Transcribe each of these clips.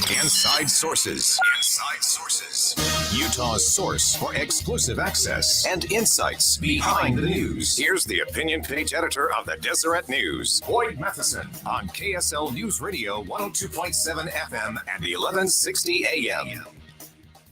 Inside Sources. Inside Sources. Utah's source for exclusive access and insights behind the news. Here's the opinion page editor of the Deseret News, Boyd Matheson, on KSL News Radio 102.7 FM and 1160 AM.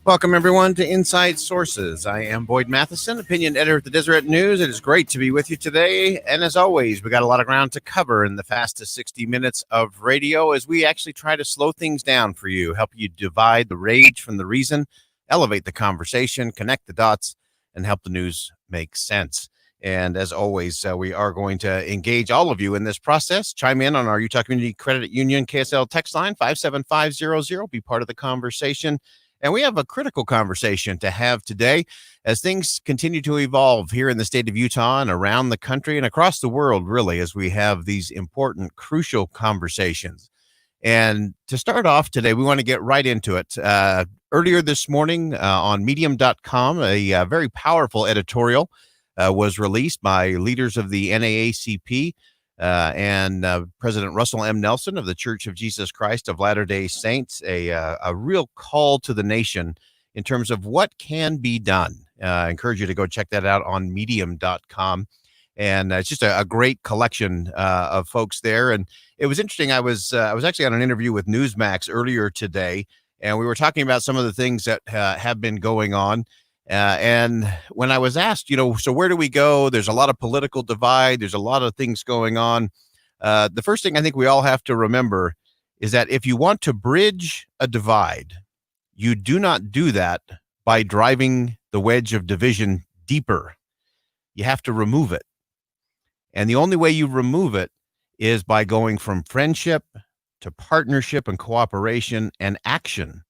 Welcome, everyone, to Inside Sources. I am Boyd Matheson, opinion editor at the Deseret News. It is great to be with you today. And as always, we got a lot of ground to cover in the fastest 60 minutes of radio as we actually try to slow things down for you, help you divide the rage from the reason, elevate the conversation, connect the dots, and help the news make sense. And as always, we are going to engage all of you in this process. Chime in on our Utah Community Credit Union KSL text line, 57500. Be part of the conversation. And we have a critical conversation to have today as things continue to evolve here in the state of Utah and around the country and across the world, really, as we have these important, crucial conversations. And to start off today, we want to get right into it. Earlier this morning on medium.com, a very powerful editorial was released by leaders of the NAACP and President Russell M. Nelson of the Church of Jesus Christ of Latter-day Saints, a real call to the nation in terms of what can be done. I encourage you to go check that out on medium.com. And it's just a great collection of folks there. And it was interesting. I was actually on an interview with Newsmax earlier today, and we were talking about some of the things that have been going on. And when I was asked, so where do we go? There's a lot of political divide. There's a lot of things going on. The first thing I think we all have to remember is that if you want to bridge a divide, you do not do that by driving the wedge of division deeper. You have to remove it. And the only way you remove it is by going from friendship to partnership and cooperation and action.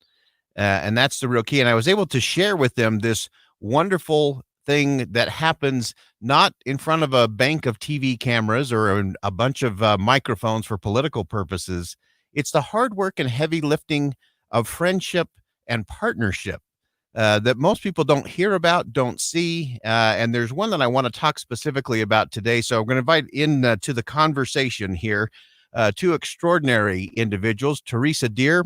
And that's the real key. And I was able to share with them this wonderful thing that happens not in front of a bank of TV cameras or a bunch of microphones for political purposes. It's the hard work and heavy lifting of friendship and partnership that most people don't hear about, don't see. And there's one that I want to talk specifically about today. So I'm going to invite in to the conversation here two extraordinary individuals, Teresa Deer,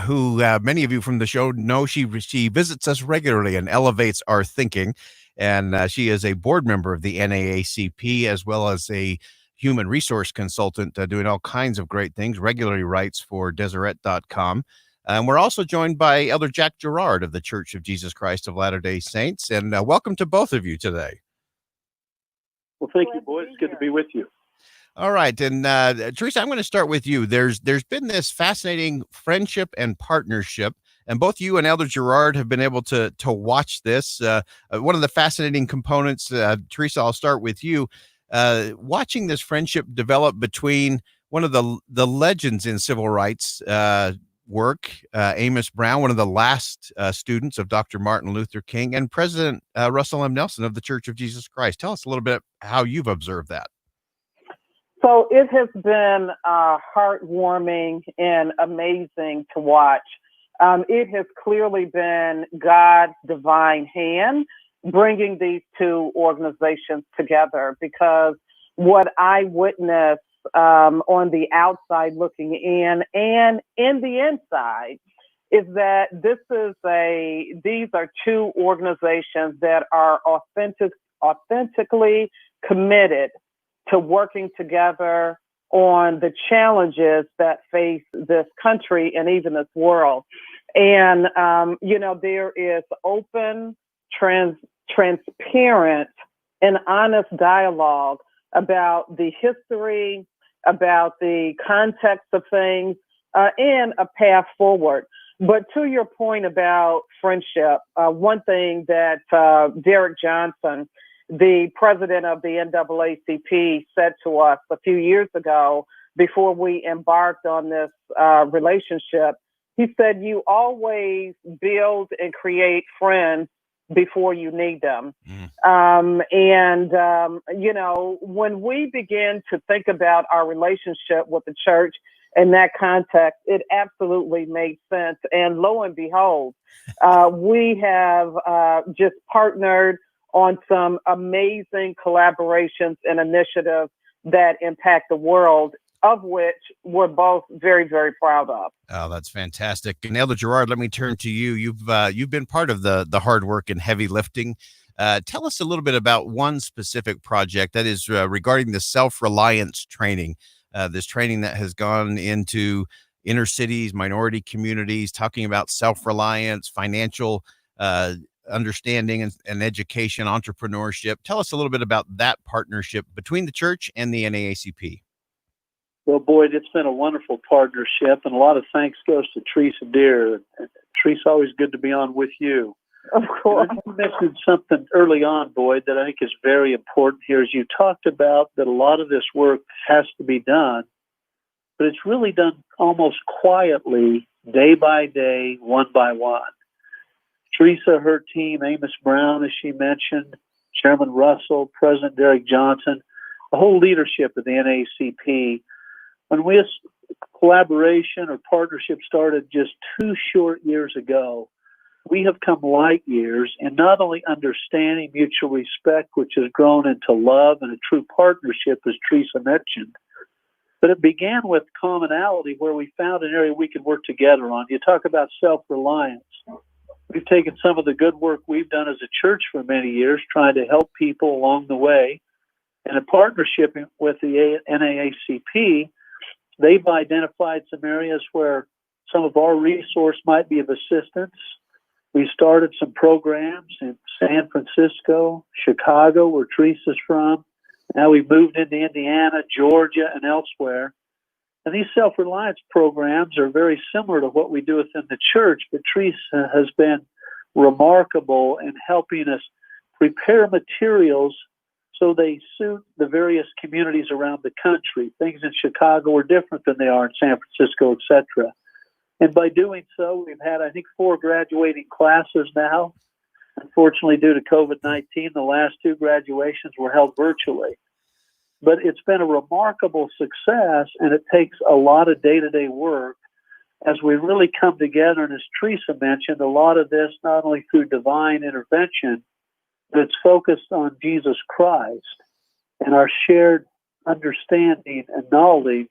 who many of you from the show know. She visits us regularly and elevates our thinking. And she is a board member of the NAACP, as well as a human resource consultant doing all kinds of great things, regularly writes for Deseret.com. And we're also joined by Elder Jack Gerard of the Church of Jesus Christ of Latter-day Saints. And welcome to both of you today. Well, thank you, boys. It's good to be with you. All right. And Teresa, I'm going to start with you. There's been this fascinating friendship and partnership, and both you and Elder Gerard have been able to watch this. One of the fascinating components, Teresa, I'll start with you, watching this friendship develop between one of the legends in civil rights work, Amos Brown, one of the last students of Dr. Martin Luther King, and President Russell M. Nelson of the Church of Jesus Christ. Tell us a little bit how you've observed that. So it has been heartwarming and amazing to watch. It has clearly been God's divine hand bringing these two organizations together, because what I witnessed on the outside looking in and in the inside is that these are two organizations that are authentically committed to working together on the challenges that face this country and even this world. And, there is open, transparent, and honest dialogue about the history, about the context of things, and a path forward. But to your point about friendship, one thing that Derek Johnson, the president of the NAACP, said to us a few years ago before we embarked on this relationship, he said, you always build and create friends before you need them. When we begin to think about our relationship with the church in that context, it absolutely made sense. And lo and behold, we have just partnered on some amazing collaborations and initiatives that impact the world of which we're both very, very proud of. Oh, that's fantastic. And Elder Gerard, let me turn to you. You've been part of the hard work and heavy lifting. Tell us a little bit about one specific project that is regarding the self-reliance training, this training that has gone into inner cities, minority communities, talking about self-reliance, financial understanding and education, entrepreneurship. Tell us a little bit about that partnership between the church and the NAACP. Well, Boyd, it's been a wonderful partnership, and a lot of thanks goes to Teresa Deer. Teresa, always good to be on with you. Of course. You mentioned something early on, Boyd, that I think is very important here. As you talked about that a lot of this work has to be done, but it's really done almost quietly, day by day, one by one. Teresa, her team, Amos Brown, as she mentioned, Chairman Russell, President Derek Johnson, the whole leadership of the NAACP. When this collaboration or partnership started just 2 short years ago, we have come light years in not only understanding mutual respect, which has grown into love and a true partnership, as Teresa mentioned, but it began with commonality where we found an area we could work together on. You talk about self-reliance. We've taken some of the good work we've done as a church for many years, trying to help people along the way. And in partnership with the NAACP, they've identified some areas where some of our resource might be of assistance. We started some programs in San Francisco, Chicago, where Teresa's from. Now we've moved into Indiana, Georgia, and elsewhere. And these self-reliance programs are very similar to what we do within the church, but Teresa has been remarkable in helping us prepare materials so they suit the various communities around the country. Things in Chicago are different than they are in San Francisco, etc. And by doing so, we've had, I think, 4 graduating classes now. Unfortunately, due to COVID-19, the last 2 graduations were held virtually. But it's been a remarkable success, and it takes a lot of day-to-day work as we really come together. And as Teresa mentioned, a lot of this not only through divine intervention, but it's focused on Jesus Christ and our shared understanding and knowledge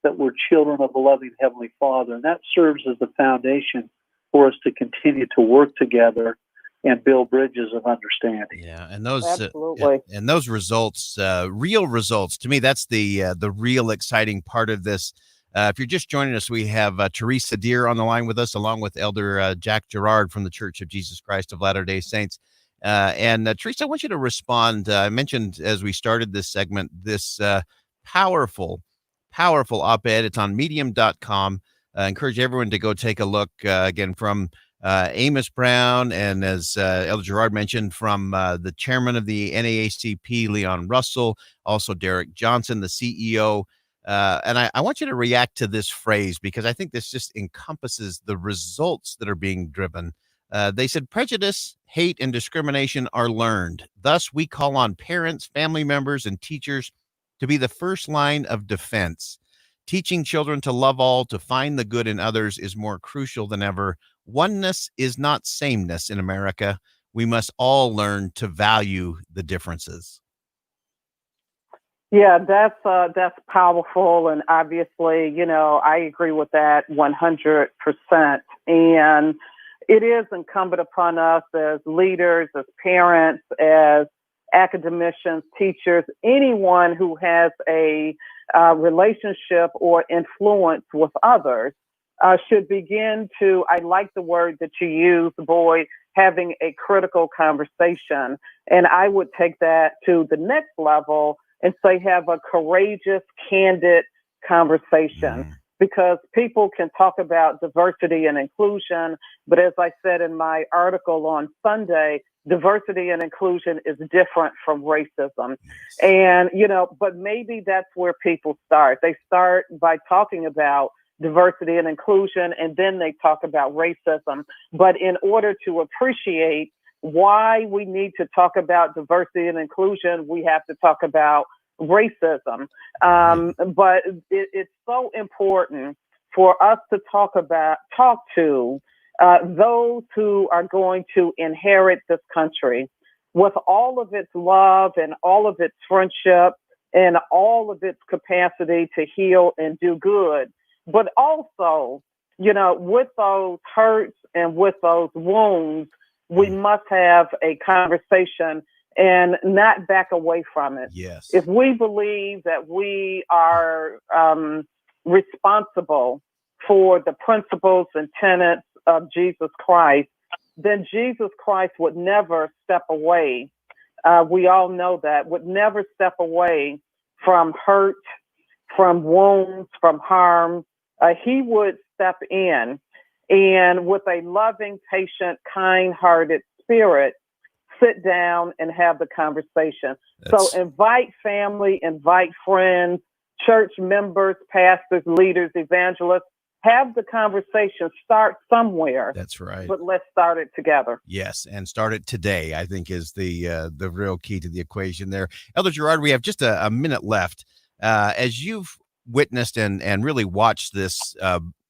that we're children of a loving Heavenly Father. And that serves as the foundation for us to continue to work together and build bridges of understanding. Yeah, and those Absolutely. and those results, real results. To me, that's the real exciting part of this. If you're just joining us, we have Teresa Deer on the line with us, along with Elder Jack Gerard from the Church of Jesus Christ of Latter-day Saints. And Teresa, I want you to respond. I mentioned as we started this segment, this powerful op-ed. It's on medium.com. Encourage everyone to go take a look, again, from Amos Brown, and as Elder Gerard mentioned, from the chairman of the NAACP, Leon Russell, also Derek Johnson, the CEO. And I want you to react to this phrase, because I think this just encompasses the results that are being driven. They said prejudice, hate, and discrimination are learned. Thus, we call on parents, family members, and teachers to be the first line of defense. Teaching children to love all, to find the good in others is more crucial than ever. Oneness is not sameness in America. We must all learn to value the differences. Yeah, that's powerful, and obviously, I agree with that 100%. And it is incumbent upon us as leaders, as parents, as academicians, teachers, anyone who has a relationship or influence with others should begin to, I like the word that you use, Boyd, having a critical conversation. And I would take that to the next level and say have a courageous, candid conversation. Because people can talk about diversity and inclusion, but as I said in my article on Sunday, diversity and inclusion is different from racism. And, but maybe that's where people start. They start by talking about diversity and inclusion, and then they talk about racism. But in order to appreciate why we need to talk about diversity and inclusion, we have to talk about racism. But it's so important for us to talk to those who are going to inherit this country with all of its love and all of its friendship in all of its capacity to heal and do good. But also, with those hurts and with those wounds, we must have a conversation and not back away from it. Yes. If we believe that we are responsible for the principles and tenets of Jesus Christ, then Jesus Christ would never step away. We all know that, would never step away from hurt, from wounds, from harm. He would step in and with a loving, patient, kind-hearted spirit, sit down and have the conversation. So invite family, invite friends, church members, pastors, leaders, evangelists. Have the conversation. Start somewhere. That's right. But let's start it together. Yes, and start it today, I think, is the real key to the equation there. Elder Gerard, we have just a minute left. As you've witnessed and really watched this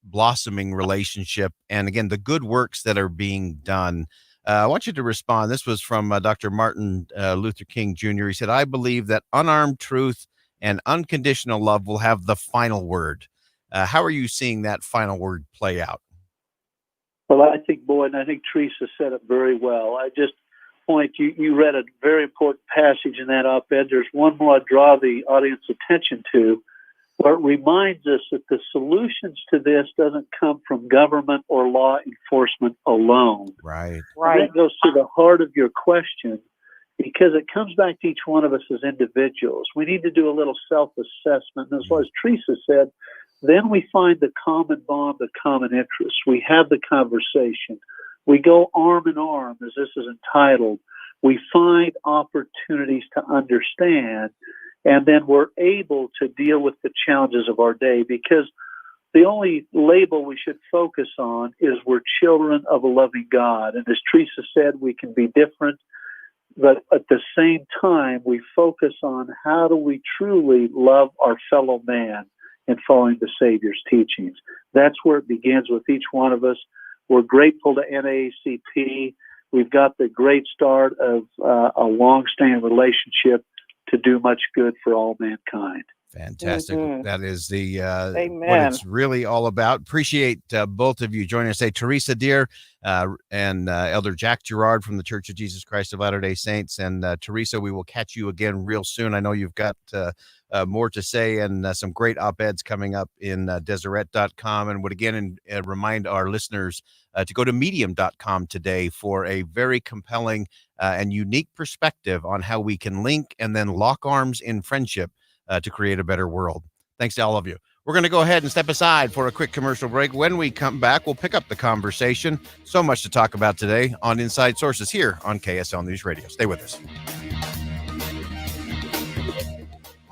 blossoming relationship, and again, the good works that are being done, I want you to respond. This was from Dr. Martin Luther King Jr. He said, "I believe that unarmed truth and unconditional love will have the final word." How are you seeing that final word play out? Well, I think, Boyd, and I think Teresa said it very well. I just point, you read a very important passage in that op-ed. There's one more I'd draw the audience attention to, where it reminds us that the solutions to this doesn't come from government or law enforcement alone. Right. And that goes to the heart of your question, because it comes back to each one of us as individuals. We need to do a little self-assessment. And as Teresa said, then we find the common bond, the common interest. We have the conversation. We go arm in arm, as this is entitled. We find opportunities to understand, and then we're able to deal with the challenges of our day, because the only label we should focus on is we're children of a loving God. And as Teresa said, we can be different, but at the same time, we focus on how do we truly love our fellow man and following the Savior's teachings. That's where it begins with each one of us. We're grateful to NAACP. We've got the great start of a long-standing relationship to do much good for all mankind. Fantastic. Mm-hmm. That is the Amen. what it's really all about. Appreciate both of you joining us today. Teresa Deer and Elder Jack Gerard from the Church of Jesus Christ of Latter-day Saints. And Teresa, we will catch you again real soon. I know you've got more to say and some great op-eds coming up in Deseret.com. And would again remind our listeners to go to Medium.com today for a very compelling and unique perspective on how we can link and then lock arms in friendship to create a better world. Thanks to all of you. We're going to go ahead and step aside for a quick commercial break. When we come back, we'll pick up the conversation. So much to talk about today on Inside Sources here on KSL News Radio. Stay with us.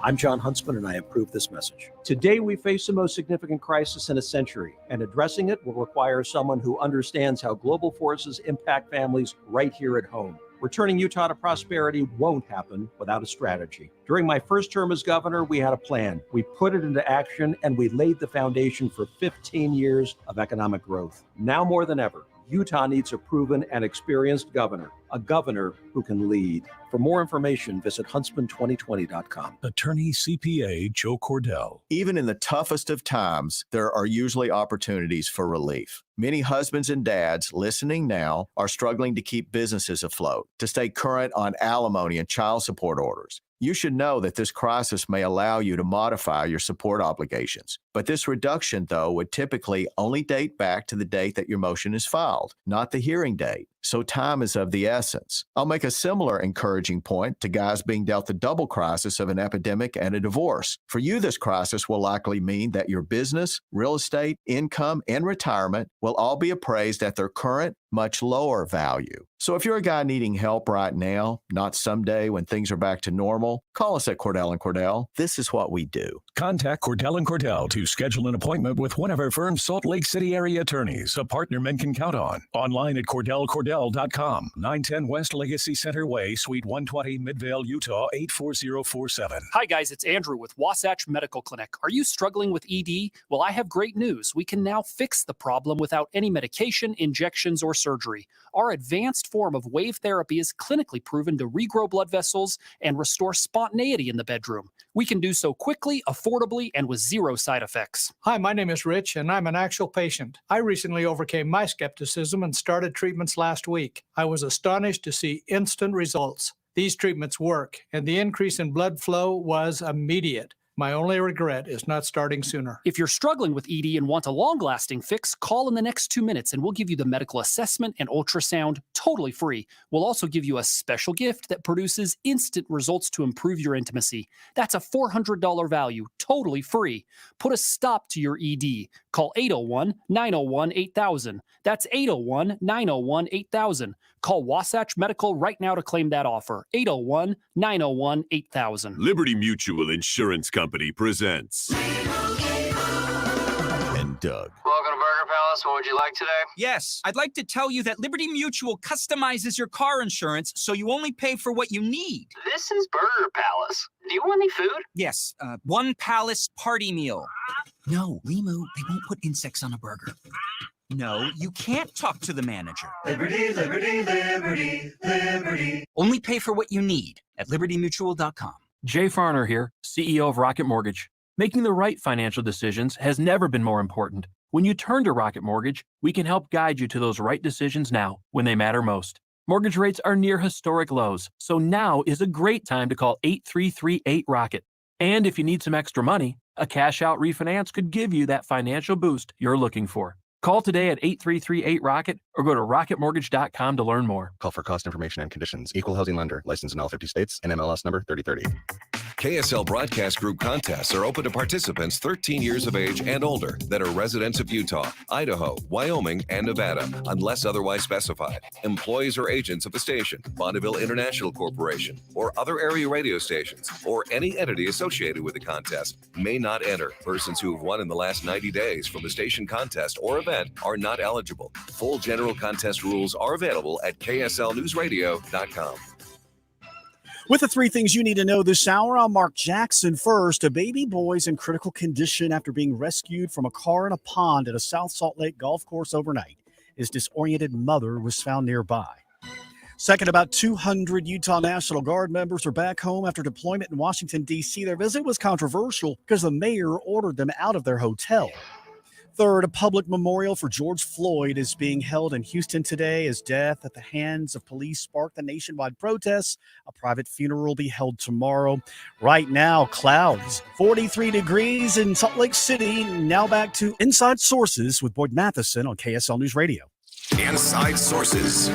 I'm John Huntsman, and I approve this message. Today, we face the most significant crisis in a century, and addressing it will require someone who understands how global forces impact families right here at home. Returning Utah to prosperity won't happen without a strategy. During my first term as governor, we had a plan. We put it into action, and we laid the foundation for 15 years of economic growth. Now more than ever, Utah needs a proven and experienced governor, a governor who can lead. For more information, visit huntsman2020.com. Attorney CPA Joe Cordell. Even in the toughest of times, there are usually opportunities for relief. Many husbands and dads listening now are struggling to keep businesses afloat, to stay current on alimony and child support orders. You should know that this crisis may allow you to modify your support obligations. But this reduction, though, would typically only date back to the date that your motion is filed, not the hearing date. So time is of the essence. I'll make a similar encouraging point to guys being dealt the double crisis of an epidemic and a divorce. For you, this crisis will likely mean that your business, real estate, income, and retirement will all be appraised at their current, much lower value. So if you're a guy needing help right now, not someday when things are back to normal, call us at Cordell & Cordell. This is what we do. Contact Cordell & Cordell to schedule an appointment with one of our firm's Salt Lake City area attorneys, a partner men can count on. Online at CordellCordell.com JoCordell.com. 910 West Legacy Center Way, Suite 120, Midvale, Utah, 84047. Hi, guys. It's Andrew with Wasatch Medical Clinic. Are you struggling with ED? Well, I have great news. We can now fix the problem without any medication, injections, or surgery. Our advanced form of wave therapy is clinically proven to regrow blood vessels and restore spontaneity in the bedroom. We can do so quickly, affordably, and with zero side effects. Hi, my name is Rich, and I'm an actual patient. I recently overcame my skepticism and started treatments last week. I was astonished to see instant results. These treatments work, and the increase in blood flow was immediate. My only regret is not starting sooner. If you're struggling with ED and want a long-lasting fix, call in the next 2 minutes and we'll give you the medical assessment and ultrasound totally free. We'll also give you a special gift that produces instant results to improve your intimacy. That's a $400 value, totally free. Put a stop to your ED. Call 801-901-8000. That's 801-901-8000. Call Wasatch Medical right now to claim that offer. 801-901-8000. Liberty Mutual Insurance Company presents. And Doug. Welcome to Burger Palace. What would you like today? Yes, I'd like to tell you that Liberty Mutual customizes your car insurance so you only pay for what you need. This is Burger Palace. Do you want any food? Yes, one Palace party meal. No, Limu, they won't put insects on a burger. No, you can't talk to the manager. Liberty, liberty, liberty, liberty. Only pay for what you need at libertymutual.com. Jay Farner here, CEO of Rocket Mortgage. Making the right financial decisions has never been more important. When you turn to Rocket Mortgage, we can help guide you to those right decisions now when they matter most. Mortgage rates are near historic lows, so now is a great time to call 8338-ROCKET. And if you need some extra money, a cash-out refinance could give you that financial boost you're looking for. Call today at 8338-ROCKET or go to rocketmortgage.com to learn more. Call for cost information and conditions. Equal housing lender. Licensed in all 50 states. NMLS number 3030. KSL Broadcast Group contests are open to participants 13 years of age and older that are residents of Utah, Idaho, Wyoming, and Nevada, unless otherwise specified. Employees or agents of the station, Bonneville International Corporation, or other area radio stations, or any entity associated with the contest may not enter. Persons who have won in the last 90 days from the station contest or event are not eligible. Full general contest rules are available at kslnewsradio.com. With the three things you need to know this hour, I'm Mark Jackson. First, a baby boy is in critical condition after being rescued from a car in a pond at a South Salt Lake golf course overnight. His disoriented mother was found nearby. Second, about 200 Utah National Guard members are back home after deployment in Washington, D.C. Their visit was controversial because the mayor ordered them out of their hotel. Third, a public memorial for George Floyd is being held in Houston today as death at the hands of police sparked the nationwide protests. A private funeral will be held tomorrow. Right now, clouds, 43 degrees in Salt Lake City. Now back to Inside Sources with Boyd Matheson on KSL News Radio. Inside Sources.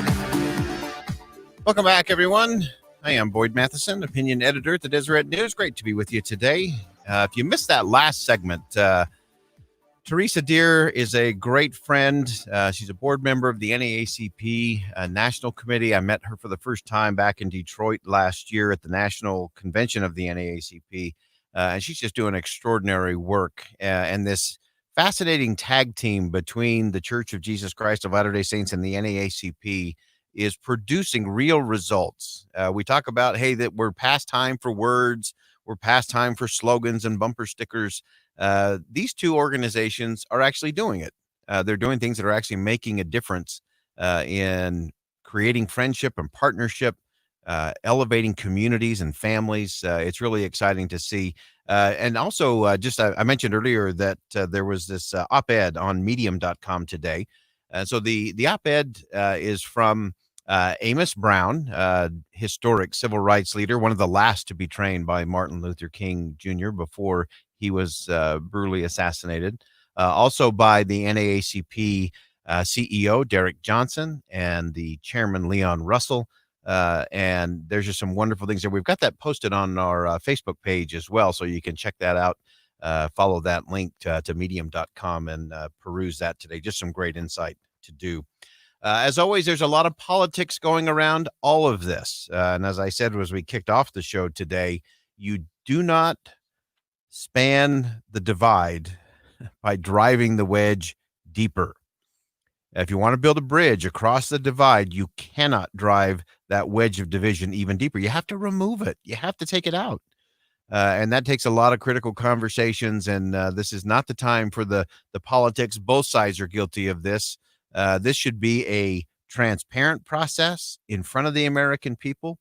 Welcome back, everyone. I am Boyd Matheson, opinion editor at the Deseret News. Great to be with you today. If you missed that last segment, Teresa Deer is a great friend. She's a board member of the NAACP National Committee. I met her for the first time back in Detroit last year at the National Convention of the NAACP. And she's just doing extraordinary work. And this fascinating tag team between the Church of Jesus Christ of Latter-day Saints and the NAACP is producing real results. We talk about, hey, that we're past time for words. We're past time for slogans and bumper stickers. These two organizations are actually doing it. They're doing things that are actually making a difference in creating friendship and partnership, elevating communities and families. It's really exciting to see. And also, I mentioned earlier that there was this op-ed on medium.com today. So the op-ed is from Amos Brown, historic civil rights leader, one of the last to be trained by Martin Luther King Jr. before he was brutally assassinated. Also by the NAACP CEO, Derek Johnson, and the chairman, Leon Russell. And there's just some wonderful things there. We've got that posted on our Facebook page as well, so you can check that out. Follow that link to medium.com and peruse that today. Just some great insight to do. As always, there's a lot of politics going around all of this. And as I said, as we kicked off the show today, you do not span the divide by driving the wedge deeper. If you want to build a bridge across the divide, you cannot drive that wedge of division even deeper. You have to remove it. You have to take it out. And that takes a lot of critical conversations. And this is not the time for the politics. Both sides are guilty of this. This should be a transparent process in front of the American people.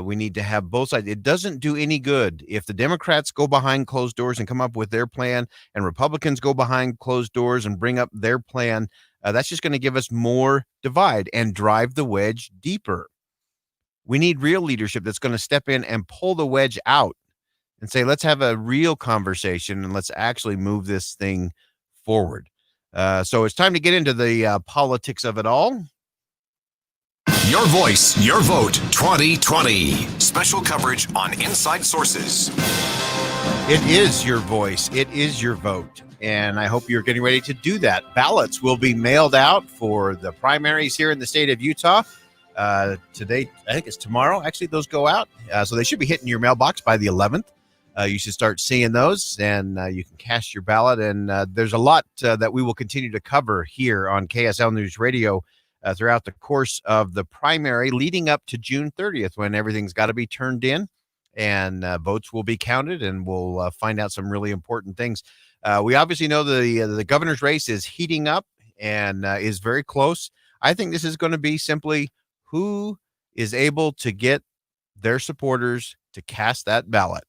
We need to have both sides. It doesn't do any good if the Democrats go behind closed doors and come up with their plan and Republicans go behind closed doors and bring up their plan. That's just going to give us more divide and drive the wedge deeper. We need real leadership that's going to step in and pull the wedge out and say, let's have a real conversation and let's actually move this thing forward. So it's time to get into the politics of it all. Your voice, your vote, 2020. Special coverage on Inside Sources. It is your voice. It is your vote. And I hope you're getting ready to do that. Ballots will be mailed out for the primaries here in the state of Utah. Today, I think it's tomorrow. Actually, those go out. So they should be hitting your mailbox by the 11th. You should start seeing those, and you can cast your ballot. And there's a lot that we will continue to cover here on KSL News Radio throughout the course of the primary leading up to June 30th, when everything's got to be turned in and votes will be counted, and we'll find out some really important things. We obviously know the governor's race is heating up and is very close. I think this is going to be simply who is able to get their supporters to cast that ballot.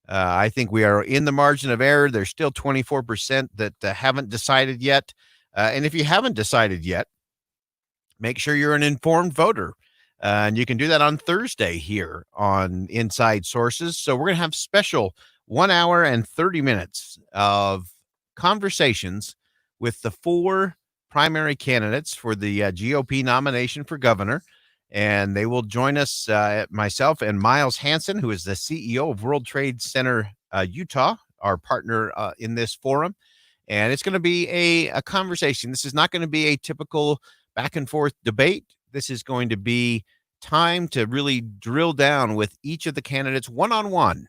I think we are in the margin of error. There's still 24% that haven't decided yet. And if you haven't decided yet, make sure you're an informed voter. And you can do that on Thursday here on Inside Sources. So we're going to have special 1 hour and 30 minutes of conversations with the 4 primary candidates for the GOP nomination for governor. And they will join us, myself and Miles Hansen, who is the CEO of World Trade Center Utah, our partner in this forum. And it's going to be a conversation. This is not going to be a typical back and forth debate. This is going to be time to really drill down with each of the candidates one-on-one.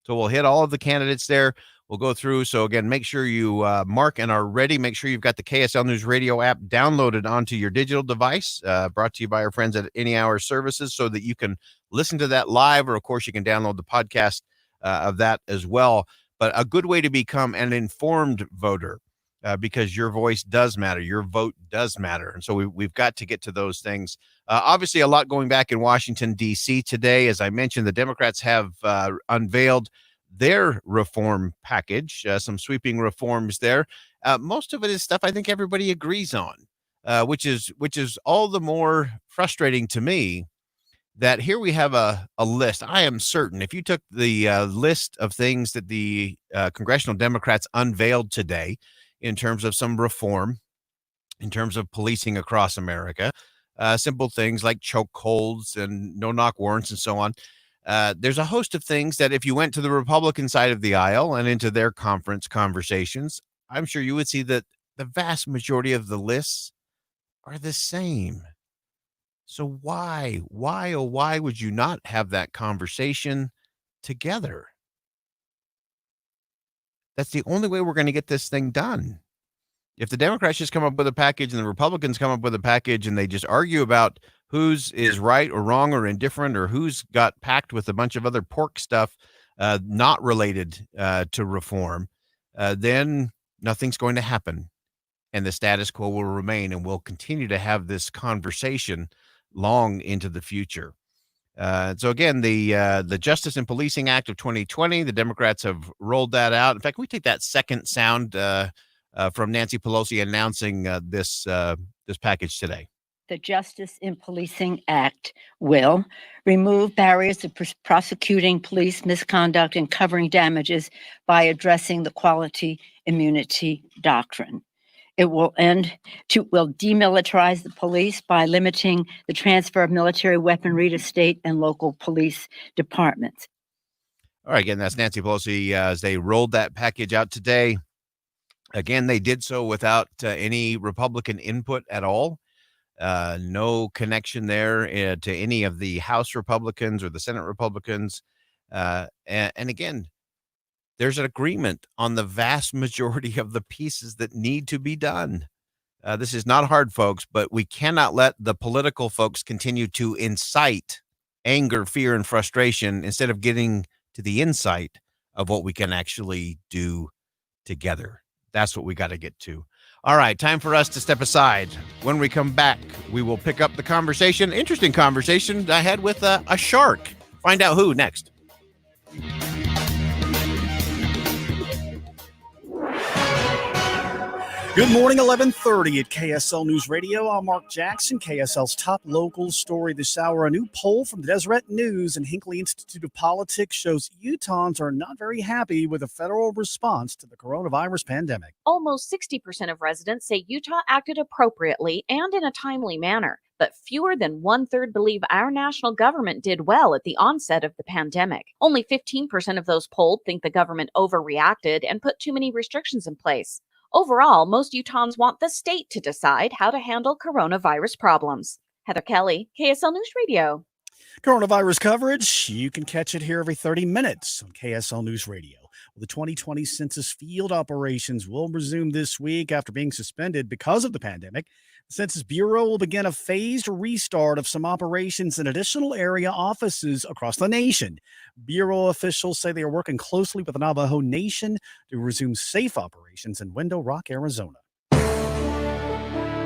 So we'll hit all of the candidates there. We'll go through. So again, make sure you mark and are ready. Make sure you've got the KSL News Radio app downloaded onto your digital device, brought to you by our friends at Any Hour Services, so that you can listen to that live, or of course you can download the podcast of that as well. But a good way to become an informed voter, because your voice does matter. Your vote does matter. And so we've got to get to those things. Obviously, a lot going back in Washington, D.C. today. As I mentioned, the Democrats have unveiled their reform package, some sweeping reforms there. Most of it is stuff I think everybody agrees on, which is all the more frustrating to me that here we have a list. I am certain if you took the list of things that the congressional Democrats unveiled today in terms of some reform, in terms of policing across America, simple things like chokeholds and no-knock warrants and so on, there's a host of things that if you went to the Republican side of the aisle and into their conference conversations, I'm sure you would see that the vast majority of the lists are the same. So why would you not have that conversation together? That's the only way we're going to get this thing done. If the Democrats just come up with a package and the Republicans come up with a package and they just argue about whose is right or wrong or indifferent, or who's got packed with a bunch of other pork stuff not related to reform, then nothing's going to happen. And the status quo will remain, and we'll continue to have this conversation long into the future. So again, the Justice and Policing Act of 2020, the Democrats have rolled that out. In fact, we take that second sound from Nancy Pelosi announcing this package today. The Justice in Policing Act will remove barriers to prosecuting police misconduct and covering damages by addressing the quality immunity doctrine. It will demilitarize the police by limiting the transfer of military weaponry to state and local police departments. All right, again, that's Nancy Pelosi as they rolled that package out today. Again, they did so without any Republican input at all. No connection there to any of the House Republicans or the Senate Republicans. And again, there's an agreement on the vast majority of the pieces that need to be done. This is not hard, folks, but we cannot let the political folks continue to incite anger, fear, and frustration instead of getting to the insight of what we can actually do together. That's what we got to get to. All right, time for us to step aside. When we come back, we will pick up the conversation, interesting conversation I had with a shark. Find out who next. Good morning, 11:30 at KSL News Radio. I'm Mark Jackson. KSL's top local story this hour. A new poll from the Deseret News and Hinckley Institute of Politics shows Utahns are not very happy with the federal response to the coronavirus pandemic. Almost 60% of residents say Utah acted appropriately and in a timely manner, but fewer than 1/3 believe our national government did well at the onset of the pandemic. Only 15% of those polled think the government overreacted and put too many restrictions in place. Overall, most Utahns want the state to decide how to handle coronavirus problems. Heather Kelly, KSL News Radio. Coronavirus coverage, you can catch it here every 30 minutes on KSL News Radio. Well, the 2020 census field operations will resume this week after being suspended because of the pandemic. The Census Bureau will begin a phased restart of some operations in additional area offices across the nation. Bureau officials say they are working closely with the Navajo Nation to resume safe operations in Window Rock, Arizona.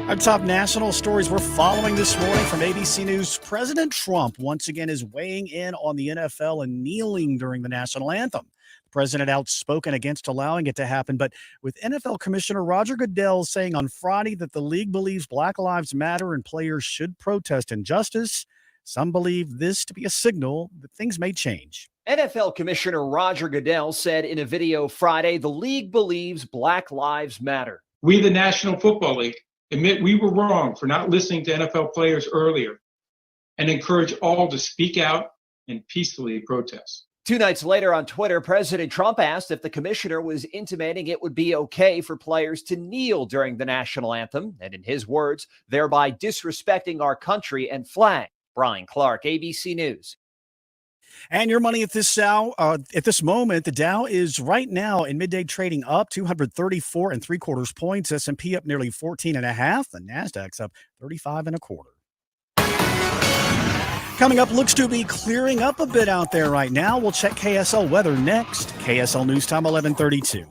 Our top national stories we're following this morning from ABC News. President Trump once again is weighing in on the NFL and kneeling during the national anthem. The president outspoken against allowing it to happen, but with NFL Commissioner Roger Goodell saying on Friday that the league believes Black Lives Matter and players should protest injustice, some believe this to be a signal that things may change. NFL Commissioner Roger Goodell said in a video Friday, the league believes Black Lives Matter. We, the National Football League, admit we were wrong for not listening to NFL players earlier and encourage all to speak out and peacefully protest. 2 nights later on Twitter, President Trump asked if the commissioner was intimating it would be okay for players to kneel during the national anthem, and in his words, thereby disrespecting our country and flag. Brian Clark, ABC News. And your money at this moment, the Dow is right now in midday trading up 234 3/4 points. S&P up nearly 14.5. The Nasdaq's up 35.25. Coming up, looks to be clearing up a bit out there right now. We'll check KSL weather next. KSL News Time 11:32.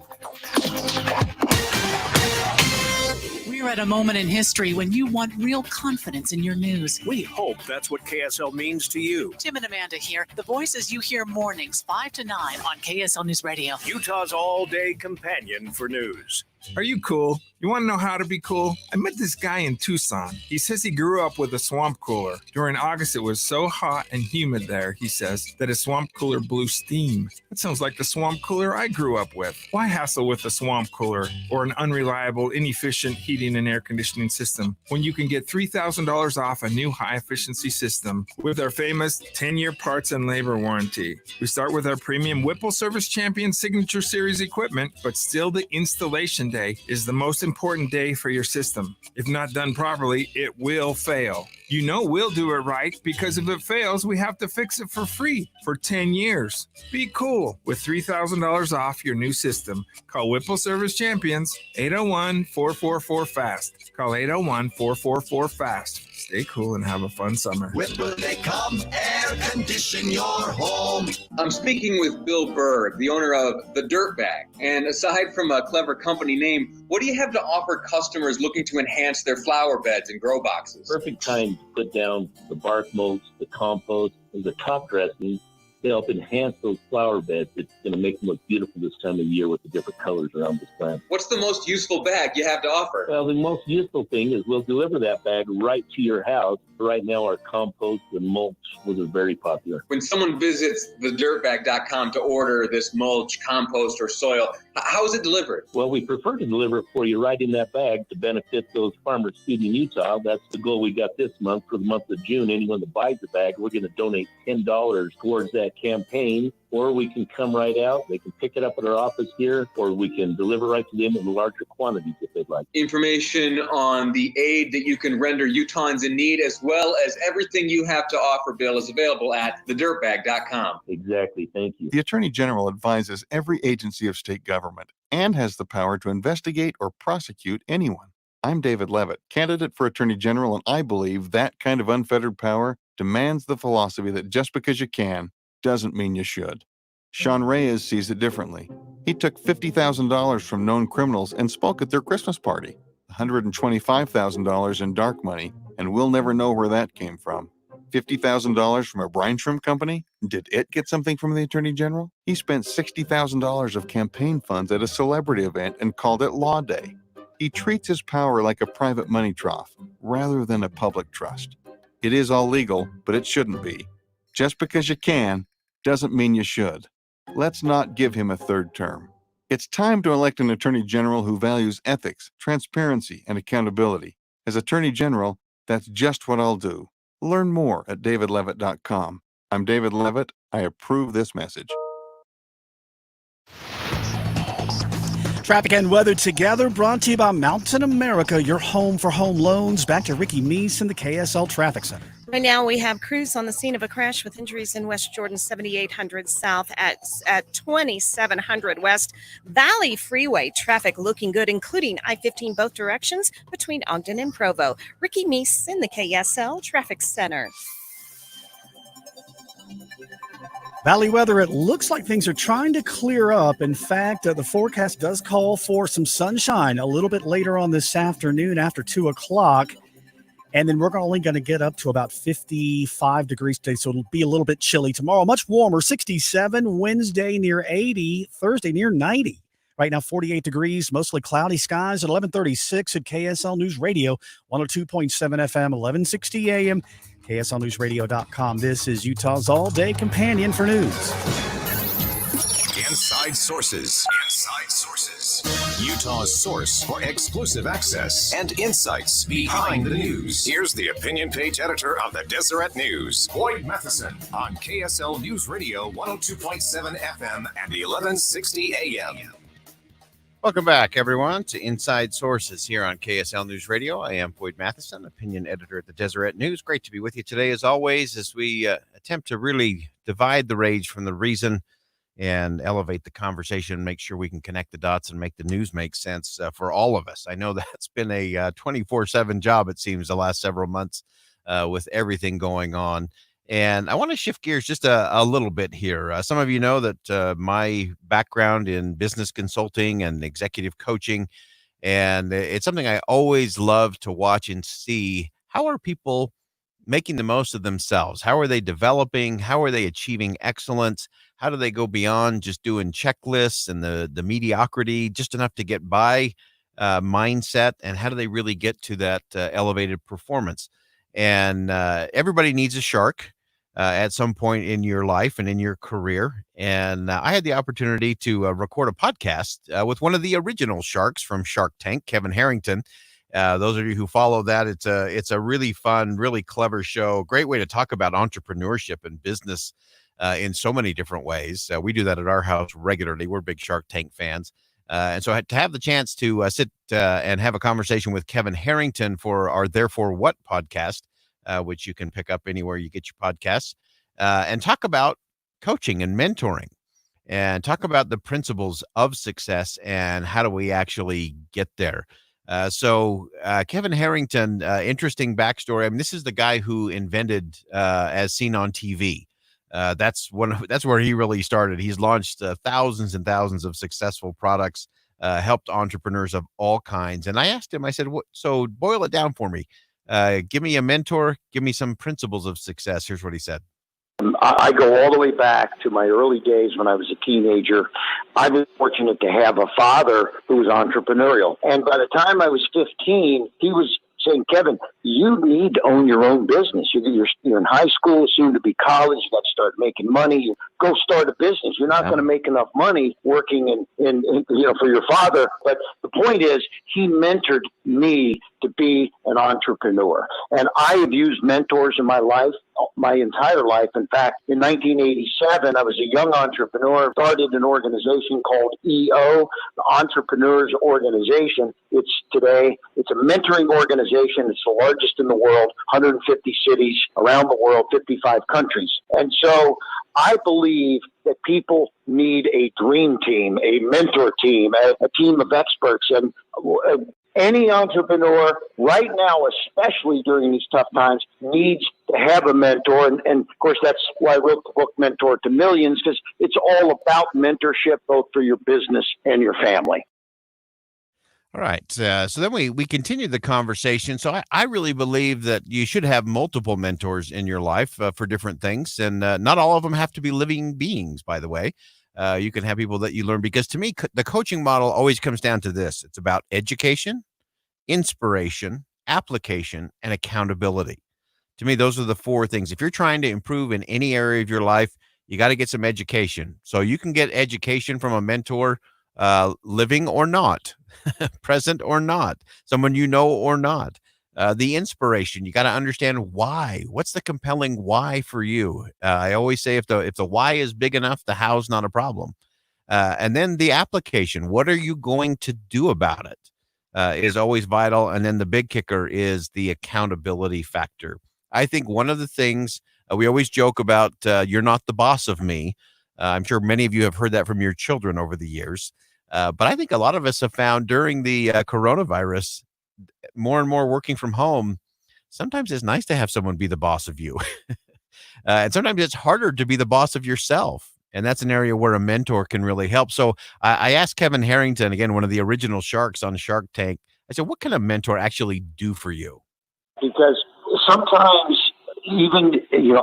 We're at a moment in history when you want real confidence in your news. We hope that's what KSL means to you. Tim and Amanda here, the voices you hear mornings 5 to 9 on KSL News Radio. Utah's all-day companion for news. Are you cool? You want to know how to be cool? I met this guy in Tucson. He says he grew up with a swamp cooler. During August, it was so hot and humid there, he says, that his swamp cooler blew steam. That sounds like the swamp cooler I grew up with. Why hassle with a swamp cooler or an unreliable, inefficient heating and air conditioning system when you can get $3,000 off a new high-efficiency system with our famous 10-year parts and labor warranty? We start with our premium Whipple Service Champion Signature Series equipment, but still the installation day is the most important day for your system. If not done properly, it will fail. You know we'll do it right because if it fails, we have to fix it for free for 10 years. Be cool with $3,000 off your new system. Call Whipple Service Champions, 801-444-FAST. Call 801-444-FAST. Stay cool and have a fun summer. Whipple, they come air condition your home. I'm speaking with Bill Burr, the owner of The Dirt Bag. And aside from a clever company name, what do you have to offer customers looking to enhance their flower beds and grow boxes? Perfect time to put down the bark mulch, the compost, and the top dressing to help enhance those flower beds. It's going to make them look beautiful this time of year with the different colors around this plant. What's the most useful bag you have to offer? Well, the most useful thing is we'll deliver that bag right to your house. Right now, our compost and mulch was very popular. When someone visits thedirtbag.com to order this mulch, compost, or soil, how is it delivered? Well, we prefer to deliver it for you right in that bag to benefit those farmers feeding Utah. That's the goal we got this month. For the month of June, anyone that buys the bag, we're going to donate $10 towards that campaign. Or we can come right out. They can pick it up at our office here, or we can deliver right to them in larger quantities if they'd like. Information on the aid that you can render Utahns in need, as well as everything you have to offer, Bill, is available at thedirtbag.com. Exactly. Thank you. The Attorney General advises every agency of state government and has the power to investigate or prosecute anyone. I'm David Levitt, candidate for Attorney General, and I believe that kind of unfettered power demands the philosophy that just because you can doesn't mean you should. Sean Reyes sees it differently. He took $50,000 from known criminals and spoke at their Christmas party. $125,000 in dark money, and we'll never know where that came from. $50,000 from a brine shrimp company? Did it get something from the Attorney General? He spent $60,000 of campaign funds at a celebrity event and called it Law Day. He treats his power like a private money trough rather than a public trust. It is all legal, but it shouldn't be. Just because you can doesn't mean you should. Let's not give him a third term. It's time to elect an Attorney General who values ethics, transparency, and accountability. As Attorney General, that's just what I'll do. Learn more at davidlevitt.com. I'm David Levitt. I approve this message. Traffic and weather together, brought to you by Mountain America, your home for home loans. Back to Ricky Mies in the KSL Traffic Center. Right now, we have crews on the scene of a crash with injuries in West Jordan, 7800 South at 2700 West. Valley Freeway traffic looking good, including I-15 both directions between Ogden and Provo. Ricky Mies in the KSL Traffic Center. Valley weather, it looks like things are trying to clear up. In fact, the forecast does call for some sunshine a little bit later on this afternoon after 2 o'clock. And then we're only going to get up to about 55 degrees today, so it'll be a little bit chilly tomorrow. Much warmer, 67, Wednesday near 80, Thursday near 90. Right now, 48 degrees, mostly cloudy skies at 11:36 at KSL News Radio, 102.7 FM, 1160 AM, KSLNewsRadio.com. This is Utah's all-day companion for news. Inside Sources. Inside Sources. Utah's source for exclusive access and insights behind the news. Here's the opinion page editor of the Deseret News, Boyd Matheson, on KSL News Radio 102.7 FM and 1160 AM. Welcome back, everyone, to Inside Sources here on KSL News Radio. I am Boyd Matheson, opinion editor at the Deseret News. Great to be with you today, as always, as we attempt to really divide the rage from the reason and elevate the conversation, make sure we can connect the dots and make the news make sense for all of us. I know that's been a 24/7 job, it seems, the last several months with everything going on. And I want to shift gears just a little bit here. Some of you know that my background in business consulting and executive coaching, and it's something I always love to watch and see. How are people making the most of themselves? How are they developing? How are they achieving excellence? How do they go beyond just doing checklists and the mediocrity, just enough to get by mindset? And how do they really get to that elevated performance? And everybody needs a shark at some point in your life and in your career. And I had the opportunity to record a podcast with one of the original sharks from Shark Tank, Kevin Harrington. Those of you who follow that, it's a really fun, really clever show. Great way to talk about entrepreneurship and business in so many different ways. We do that at our house regularly. We're big Shark Tank fans. And so to have the chance to sit and have a conversation with Kevin Harrington for our Therefore What podcast, which you can pick up anywhere you get your podcasts, and talk about coaching and mentoring and talk about the principles of success and how do we actually get there. So Kevin Harrington, interesting backstory. I mean, this is the guy who invented As Seen on TV. That's where he really started. He's launched thousands and thousands of successful products, helped entrepreneurs of all kinds. And I asked him, I said, so boil it down for me. Give me a mentor, give me some principles of success. Here's what he said. I go all the way back to my early days when I was a teenager. I was fortunate to have a father who was entrepreneurial. And by the time I was 15, he was saying, Kevin, you need to own your own business. You're in high school, soon to be college. You got to start making money. You go start a business. You're not going to make enough money working in for your father. But the point is, he mentored me to be an entrepreneur. And I have used mentors in my life, my entire life. In fact, in 1987, I was a young entrepreneur, started an organization called EO, the Entrepreneurs Organization. It's a mentoring organization. It's the largest in the world, 150 cities around the world, 55 countries. And so I believe that people need a dream team, a mentor team, a team of experts. And Any entrepreneur right now, especially during these tough times, needs to have a mentor. And of course, that's why I wrote the book, Mentor to Millions, because it's all about mentorship, both for your business and your family. All right. So then we continue the conversation. So I really believe that you should have multiple mentors in your life for different things. And not all of them have to be living beings, by the way. You can have people that you learn, because to me, the coaching model always comes down to this. It's about education, inspiration, application, and accountability. To me, those are the four things. If you're trying to improve in any area of your life, you got to get some education. So you can get education from a mentor, living or not, present or not, someone you know or not. The inspiration, you got to understand why. What's the compelling why for you? I always say if the why is big enough, the how's not a problem. And then the application, what are you going to do about it? Is always vital. And then the big kicker is the accountability factor. I think one of the things we always joke about, you're not the boss of me. I'm sure many of you have heard that from your children over the years. But I think a lot of us have found during the coronavirus, more and more working from home, sometimes it's nice to have someone be the boss of you. And sometimes it's harder to be the boss of yourself. And that's an area where a mentor can really help. So I asked Kevin Harrington, again, one of the original sharks on Shark Tank, I said, what can a mentor actually do for you? Because sometimes even,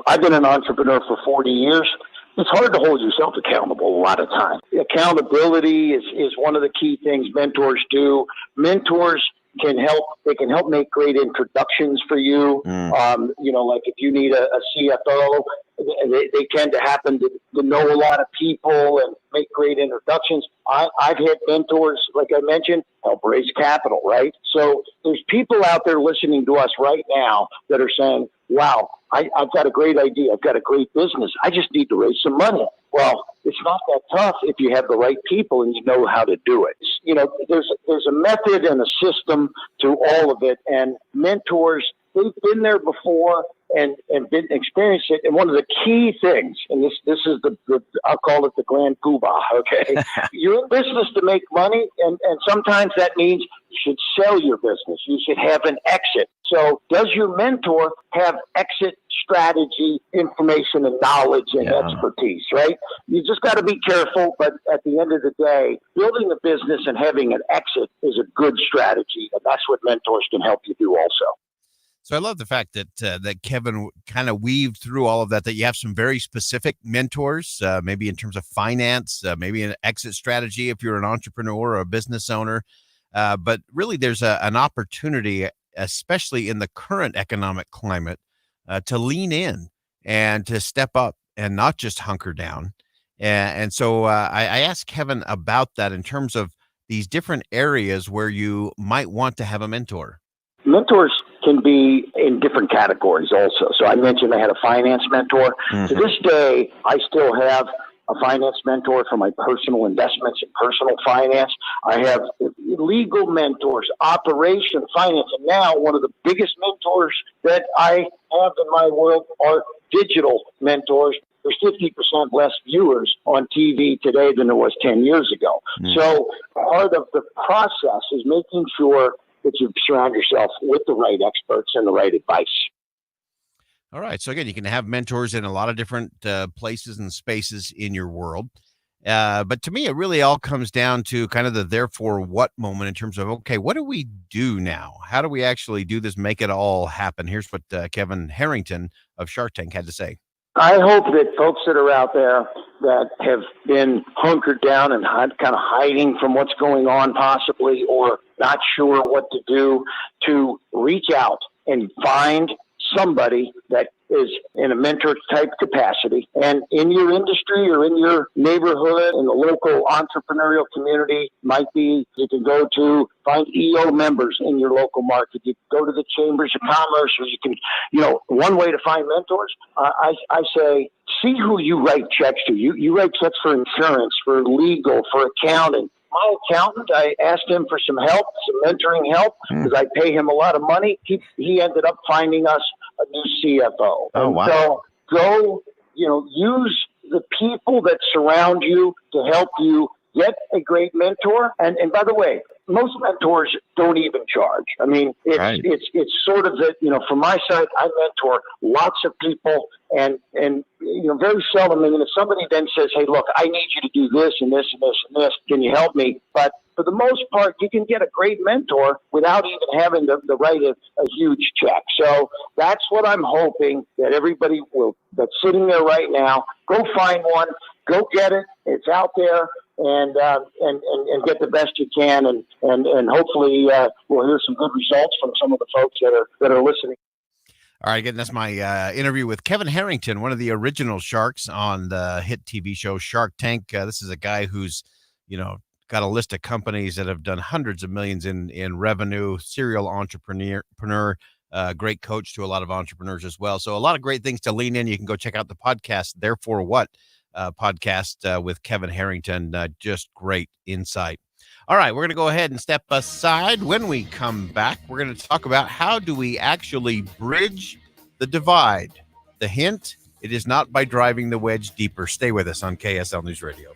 I've been an entrepreneur for 40 years. It's hard to hold yourself accountable a lot of times. Accountability is one of the key things mentors do. Mentors can help. They can help make great introductions for you. Like if you need a CFO, they tend to happen to know a lot of people and make great introductions. I've had mentors, like I mentioned, help raise capital, right? So there's people out there listening to us right now that are saying, wow, I've got a great idea. I've got a great business. I just need to raise some money. Well, it's not that tough if you have the right people and you know how to do it. There's a method and a system to all of it. And mentors, they've been there before and been experienced it. And one of the key things, and this is the I'll call it the grand poobah, okay? You're in business to make money, and sometimes that means you should sell your business. You should have an exit. So does your mentor have exit strategy, information, and knowledge and expertise, right? You just got to be careful, but at the end of the day, building a business and having an exit is a good strategy, and that's what mentors can help you do also. So I love the fact that Kevin kind of weaved through all of that you have some very specific mentors, maybe in terms of finance, maybe an exit strategy if you're an entrepreneur or a business owner. But really there's an opportunity, especially in the current economic climate, to lean in and to step up and not just hunker down. And so I asked Kevin about that in terms of these different areas where you might want to have a mentor. Mentors can be in different categories also. So I mentioned I had a finance mentor. To this day, I still have a finance mentor for my personal investments and personal finance. I have legal mentors, operation, finance. And now one of the biggest mentors that I have in my world are digital mentors. There's 50% less viewers on TV today than there was 10 years ago. So part of the process is making sure that you surround yourself with the right experts and the right advice. All right. So again, you can have mentors in a lot of different places and spaces in your world. But to me, it really all comes down to kind of the therefore what moment in terms of, okay, what do we do now? How do we actually do this, make it all happen? Here's what Kevin Harrington of Shark Tank had to say. I hope that folks that are out there that have been hunkered down and kind of hiding from what's going on possibly, or not sure what to do, to reach out and find somebody that is in a mentor type capacity. And in your industry or in your neighborhood, in the local entrepreneurial community, might be you can go to find EO members in your local market. You can go to the chambers of commerce, or you can, one way to find mentors. I say, see who you write checks to. You write checks for insurance, for legal, for accounting. My accountant, I asked him for some help, some mentoring help, because I pay him a lot of money. He ended up finding us a new CFO. Oh, wow. So go, use the people that surround you to help you get a great mentor. And by the way, most mentors don't even charge. I mean, it's sort of from my side, I mentor lots of people, and very seldom. I mean, if somebody then says, "Hey, look, I need you to do this and this and this and this. Can you help me?" But for the most part, you can get a great mentor without even having to write a huge check. So that's what I'm hoping that everybody that's sitting there right now, go find one, go get it. It's out there. And get the best you can, and hopefully we'll hear some good results from some of the folks that are listening. All right, again, that's my interview with Kevin Harrington, one of the original sharks on the hit TV show Shark Tank. This is a guy who's, got a list of companies that have done hundreds of millions in revenue, serial entrepreneur, great coach to a lot of entrepreneurs as well. So a lot of great things to lean in. You can go check out the podcast, Therefore What? Podcast with Kevin Harrington. Just great insight. All right, we're going to go ahead and step aside. When we come back, we're going to talk about how do we actually bridge the divide. The hint, it is not by driving the wedge deeper. Stay with us on KSL News Radio.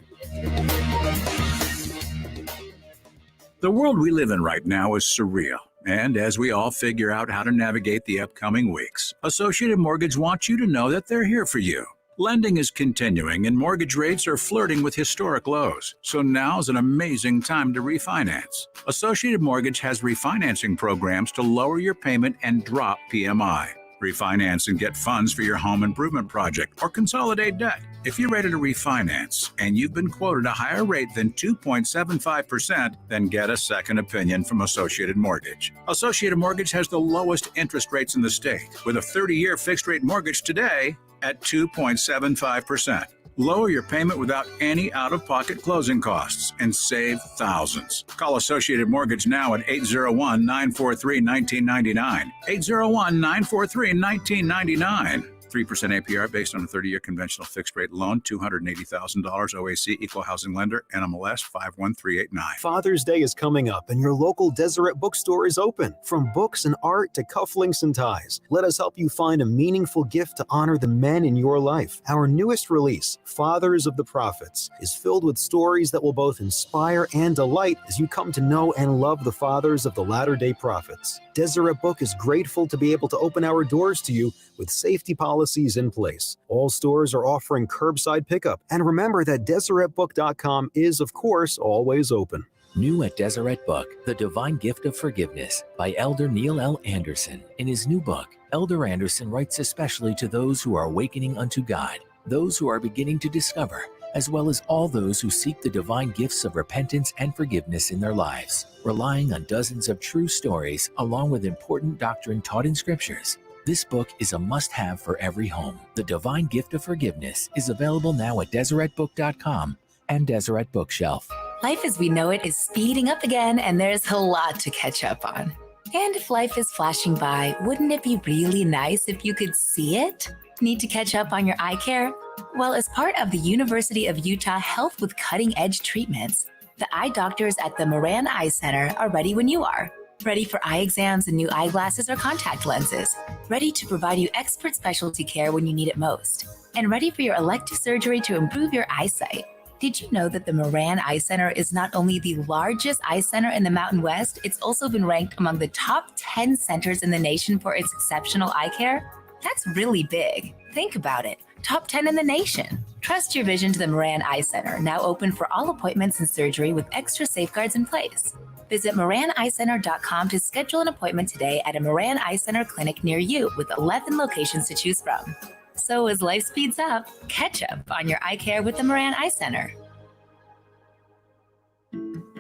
The world we live in right now is surreal. And as we all figure out how to navigate the upcoming weeks, Associated Mortgage wants you to know that they're here for you. Lending is continuing and mortgage rates are flirting with historic lows. So now's an amazing time to refinance. Associated Mortgage has refinancing programs to lower your payment and drop PMI. Refinance and get funds for your home improvement project or consolidate debt. If you're ready to refinance and you've been quoted a higher rate than 2.75%, then get a second opinion from Associated Mortgage. Associated Mortgage has the lowest interest rates in the state with a 30-year fixed rate mortgage today at 2.75%. Lower your payment without any out-of-pocket closing costs and save thousands. Call Associated Mortgage now at 801-943-1999. 801-943-1999. 3% APR based on a 30-year conventional fixed-rate loan, $280,000 OAC, equal housing lender, NMLS 51389. Father's Day is coming up, and your local Deseret bookstore is open. From books and art to cufflinks and ties, let us help you find a meaningful gift to honor the men in your life. Our newest release, Fathers of the Prophets, is filled with stories that will both inspire and delight as you come to know and love the fathers of the latter-day prophets. Deseret Book is grateful to be able to open our doors to you with safety policies in place. All stores are offering curbside pickup. And remember that DeseretBook.com is, of course, always open. New at Deseret Book, The Divine Gift of Forgiveness by Elder Neil L. Andersen. In his new book, Elder Andersen writes especially to those who are awakening unto God, those who are beginning to discover, as well as all those who seek the divine gifts of repentance and forgiveness in their lives, relying on dozens of true stories along with important doctrine taught in scriptures. This book is a must-have for every home. The Divine Gift of Forgiveness is available now at DeseretBook.com and Deseret Bookshelf. Life as we know it is speeding up again, and there's a lot to catch up on. And if life is flashing by, wouldn't it be really nice if you could see it? Need to catch up on your eye care? Well, as part of the University of Utah Health with Cutting-Edge Treatments, the eye doctors at the Moran Eye Center are ready when you are. Ready for eye exams and new eyeglasses or contact lenses. Ready to provide you expert specialty care when you need it most. And ready for your elective surgery to improve your eyesight. Did you know that the Moran Eye Center is not only the largest eye center in the Mountain West, it's also been ranked among the top 10 centers in the nation for its exceptional eye care? That's really big. Think about it. Top 10 in the nation. Trust your vision to the Moran Eye Center, now open for all appointments and surgery with extra safeguards in place. Visit MoranEyeCenter.com to schedule an appointment today at a Moran Eye Center clinic near you with 11 locations to choose from. So as life speeds up, catch up on your eye care with the Moran Eye Center.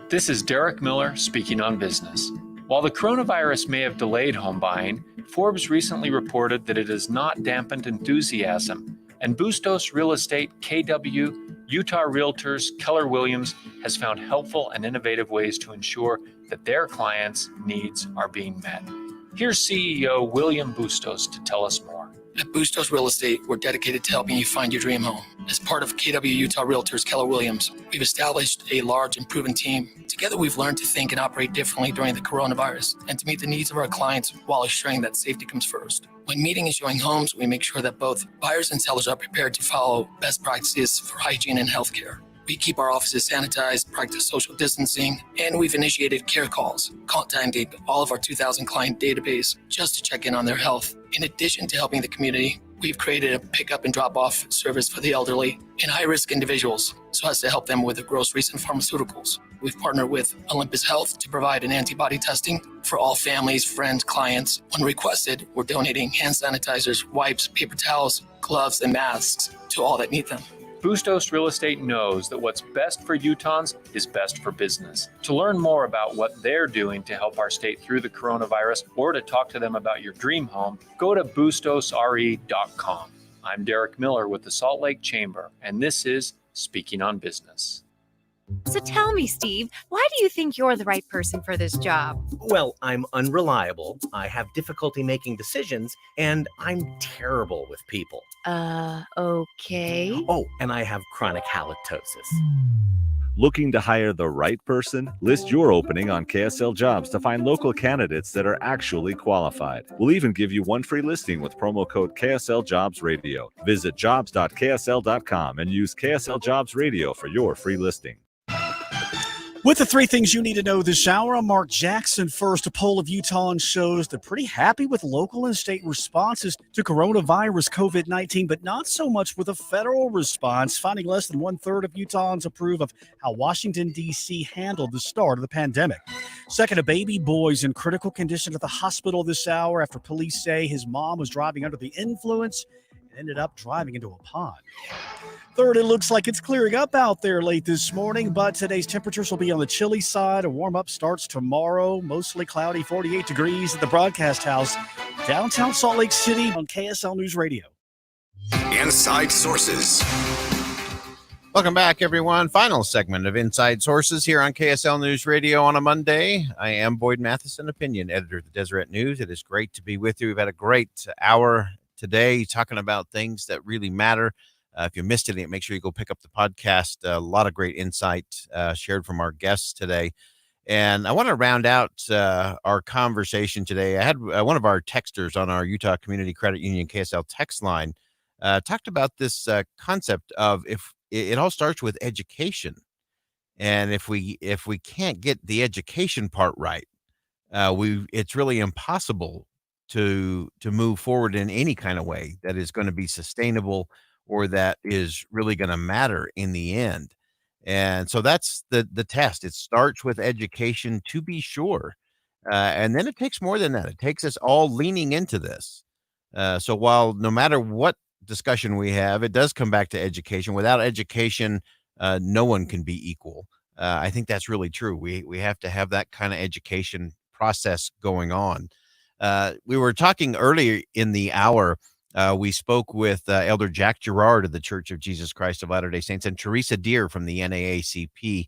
This is Derek Miller speaking on business. While the coronavirus may have delayed home buying, Forbes recently reported that it has not dampened enthusiasm, and Bustos Real Estate KW Utah Realtors Keller Williams has found helpful and innovative ways to ensure that their clients' needs are being met. Here's CEO William Bustos to tell us more. At Bustos Real Estate, we're dedicated to helping you find your dream home. As part of KW Utah Realtors Keller Williams, we've established a large and proven team. Together, we've learned to think and operate differently during the coronavirus and to meet the needs of our clients while ensuring that safety comes first. When meeting and showing homes, we make sure that both buyers and sellers are prepared to follow best practices for hygiene and healthcare. We keep our offices sanitized, practice social distancing, and we've initiated care calls, contacting all of our 2,000 client database just to check in on their health. In addition to helping the community, we've created a pickup and drop-off service for the elderly and high-risk individuals so as to help them with their groceries and pharmaceuticals. We've partnered with Olympus Health to provide an antibody testing for all families, friends, clients. When requested, we're donating hand sanitizers, wipes, paper towels, gloves, and masks to all that need them. Bustos Real Estate knows that what's best for Utahns is best for business. To learn more about what they're doing to help our state through the coronavirus or to talk to them about your dream home, go to bustosre.com. I'm Derek Miller with the Salt Lake Chamber, and this is Speaking on Business. So tell me, Steve, why do you think you're the right person for this job? Well, I'm unreliable, I have difficulty making decisions, and I'm terrible with people. Okay. Oh, and I have chronic halitosis. Looking to hire the right person? List your opening on KSL Jobs to find local candidates that are actually qualified. We'll even give you one free listing with promo code KSL Jobs Radio. Visit jobs.ksl.com and use KSL Jobs Radio for your free listing. With the three things you need to know this hour, I'm Mark Jackson. First, a poll of Utahns shows they're pretty happy with local and state responses to coronavirus COVID-19, but not so much with a federal response. Finding less than 1/3 of Utahns approve of how Washington, D.C. handled the start of the pandemic. Second, a baby boy's in critical condition at the hospital this hour after police say his mom was driving under the influence and ended up driving into a pond. Third, it looks like it's clearing up out there late this morning, but today's temperatures will be on the chilly side. A warm-up starts tomorrow, mostly cloudy, 48 degrees at the broadcast house, downtown Salt Lake City on KSL News Radio. Inside Sources. Welcome back, everyone. Final segment of Inside Sources here on KSL News Radio on a Monday. I am Boyd Matheson, opinion editor of the Deseret News. It is great to be with you. We've had a great hour today talking about things that really matter. If you missed it, make sure you go pick up the podcast. A lot of great insight shared from our guests today. And I want to round out our conversation today. I had one of our texters on our Utah Community Credit Union KSL text line talked about this concept of if it all starts with education. And if we can't get the education part right, it's really impossible to move forward in any kind of way that is going to be sustainable or that is really going to matter in the end. And so that's the test. It starts with education, to be sure. And then it takes more than that. It takes us all leaning into this. So while no matter what discussion we have, it does come back to education. Without education, no one can be equal. I think that's really true. We have to have that kind of education process going on. We were talking earlier in the hour. We spoke with Elder Jack Gerard of the Church of Jesus Christ of Latter-day Saints and Teresa Deer from the NAACP,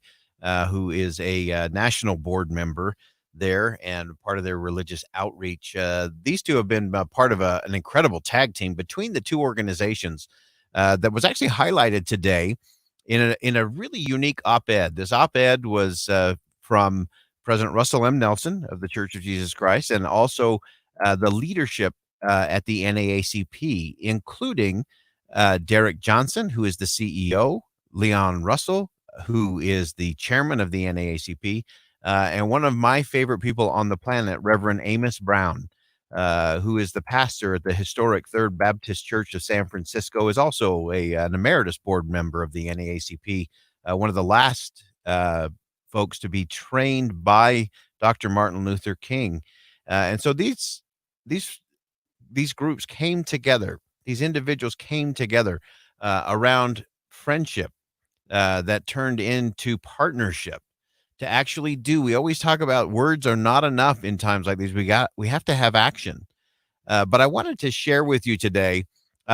who is a national board member there and part of their religious outreach. These two have been part of an incredible tag team between the two organizations that was actually highlighted today in a really unique op-ed. This op-ed was from President Russell M. Nelson of the Church of Jesus Christ and also the leadership at the NAACP, including Derek Johnson, who is the CEO, Leon Russell, who is the chairman of the NAACP, and one of my favorite people on the planet, Reverend Amos Brown, who is the pastor at the historic Third Baptist Church of San Francisco, is also an emeritus board member of the NAACP, one of the last folks to be trained by Dr. Martin Luther King. And so these groups came together, these individuals came together around friendship that turned into partnership to actually do. We always talk about words are not enough in times like these. We have to have action. But I wanted to share with you today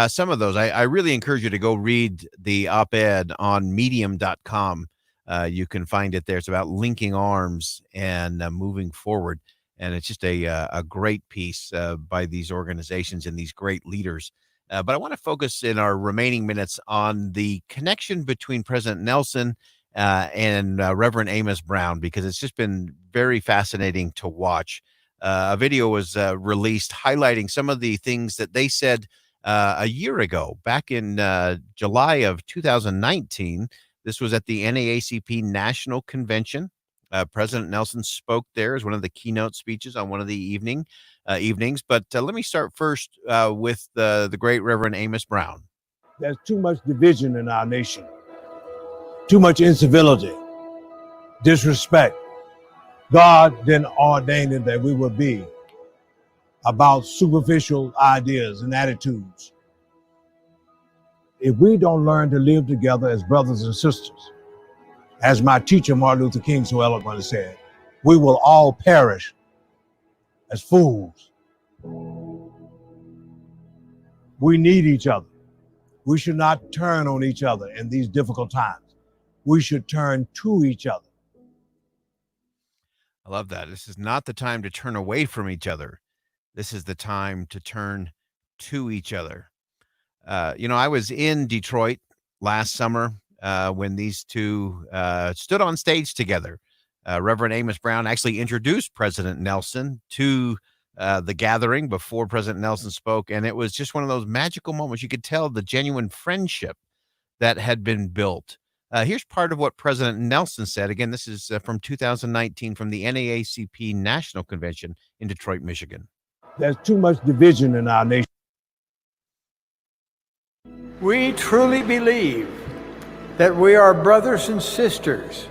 some of those. I really encourage you to go read the op-ed on medium.com. You can find it there. It's about linking arms and moving forward. And it's just a great piece by these organizations and these great leaders. But I want to focus in our remaining minutes on the connection between President Nelson and Reverend Amos Brown, because it's just been very fascinating to watch. A video was released highlighting some of the things that they said a year ago, back in July of 2019. This was at the NAACP National Convention. President Nelson spoke there as one of the keynote speeches on one of the evenings. But let me start first with the great Reverend Amos Brown. There's too much division in our nation, too much incivility, disrespect. God then ordained it that we would be about superficial ideas and attitudes. If we don't learn to live together as brothers and sisters, as my teacher Martin Luther King so eloquently said, we will all perish as fools. We need each other. We should not turn on each other in these difficult times. We should turn to each other. I love that. This is not the time to turn away from each other. This is the time to turn to each other. I was in Detroit last summer when these two stood on stage together. Reverend Amos Brown actually introduced President Nelson to the gathering before President Nelson spoke, and it was just one of those magical moments. You could tell the genuine friendship that had been built. Here's part of what President Nelson said. Again, this is from 2019 from the NAACP National Convention in Detroit, Michigan. There's too much division in our nation. We truly believe that we are brothers and sisters,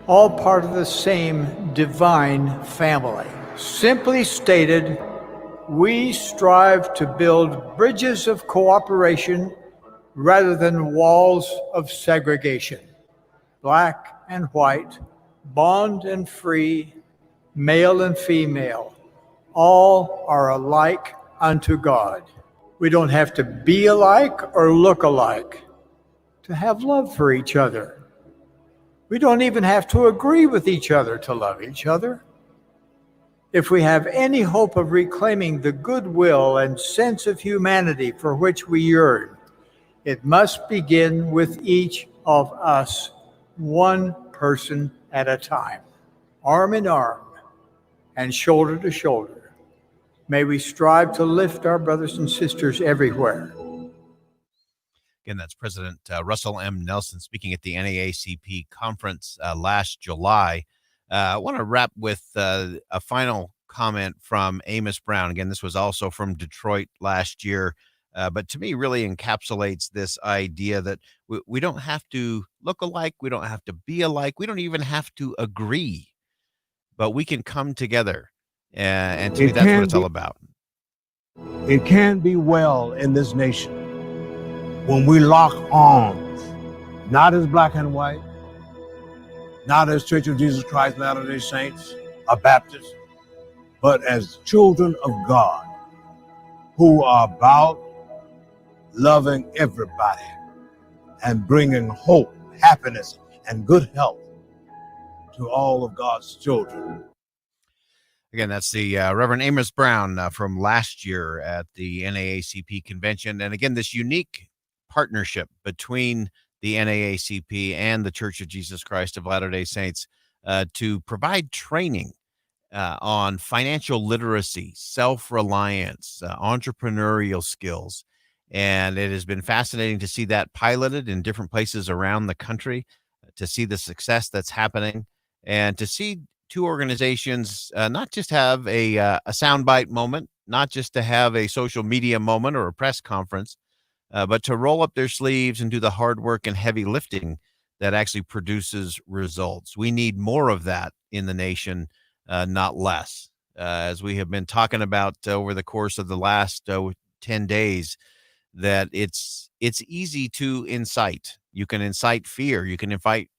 all part of the same divine family. Simply stated, we strive to build bridges of cooperation rather than walls of segregation. Black and white, bond and free, male and female, all are alike unto God. We don't have to be alike or look alike to have love for each other. We don't even have to agree with each other to love each other. If we have any hope of reclaiming the goodwill and sense of humanity for which we yearn, it must begin with each of us, one person at a time, arm in arm and shoulder to shoulder. May we strive to lift our brothers and sisters everywhere. Again, that's President Russell M. Nelson speaking at the NAACP conference last July. I want to wrap with a final comment from Amos Brown. Again, this was also from Detroit last year, but to me really encapsulates this idea that we don't have to look alike, we don't have to be alike, we don't even have to agree, but we can come together. And to me, that's what it's all about. It can be well in this nation when we lock arms, not as black and white, not as Church of Jesus Christ Latter-day Saints, or Baptists, but as children of God who are about loving everybody and bringing hope, happiness, and good health to all of God's children. Again, that's the Reverend Amos Brown from last year at the NAACP convention. And again, this unique partnership between the NAACP and the Church of Jesus Christ of Latter-day Saints to provide training on financial literacy, self-reliance, entrepreneurial skills. And it has been fascinating to see that piloted in different places around the country, to see the success that's happening, and to see two organizations not just have a soundbite moment, not just to have a social media moment or a press conference, but to roll up their sleeves and do the hard work and heavy lifting that actually produces results. We need more of that in the nation, not less. As we have been talking about over the course of the last 10 days, that it's easy to incite. You can incite fear. You can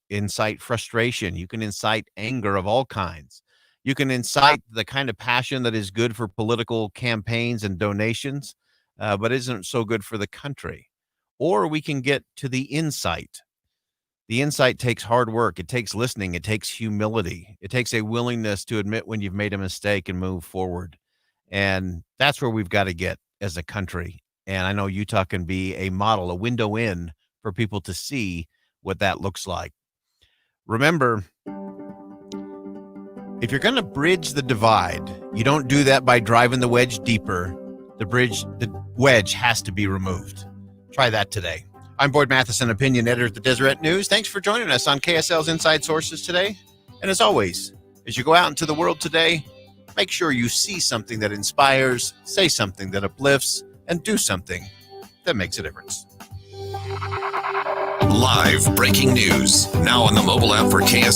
incite frustration. You can incite anger of all kinds. You can incite the kind of passion that is good for political campaigns and donations, but isn't so good for the country. Or we can get to the insight. The insight takes hard work. It takes listening. It takes humility. It takes a willingness to admit when you've made a mistake and move forward. And that's where we've got to get as a country. And I know Utah can be a model, a window in for people to see what that looks like. Remember, if you're going to bridge the divide, you don't do that by driving the wedge deeper. The wedge has to be removed. Try that today. I'm Boyd Matheson, opinion editor at the Deseret News. Thanks for joining us on KSL's Inside Sources today. And as always, as you go out into the world today, make sure you see something that inspires, say something that uplifts, and do something that makes a difference. Live breaking news, now on the mobile app for KSL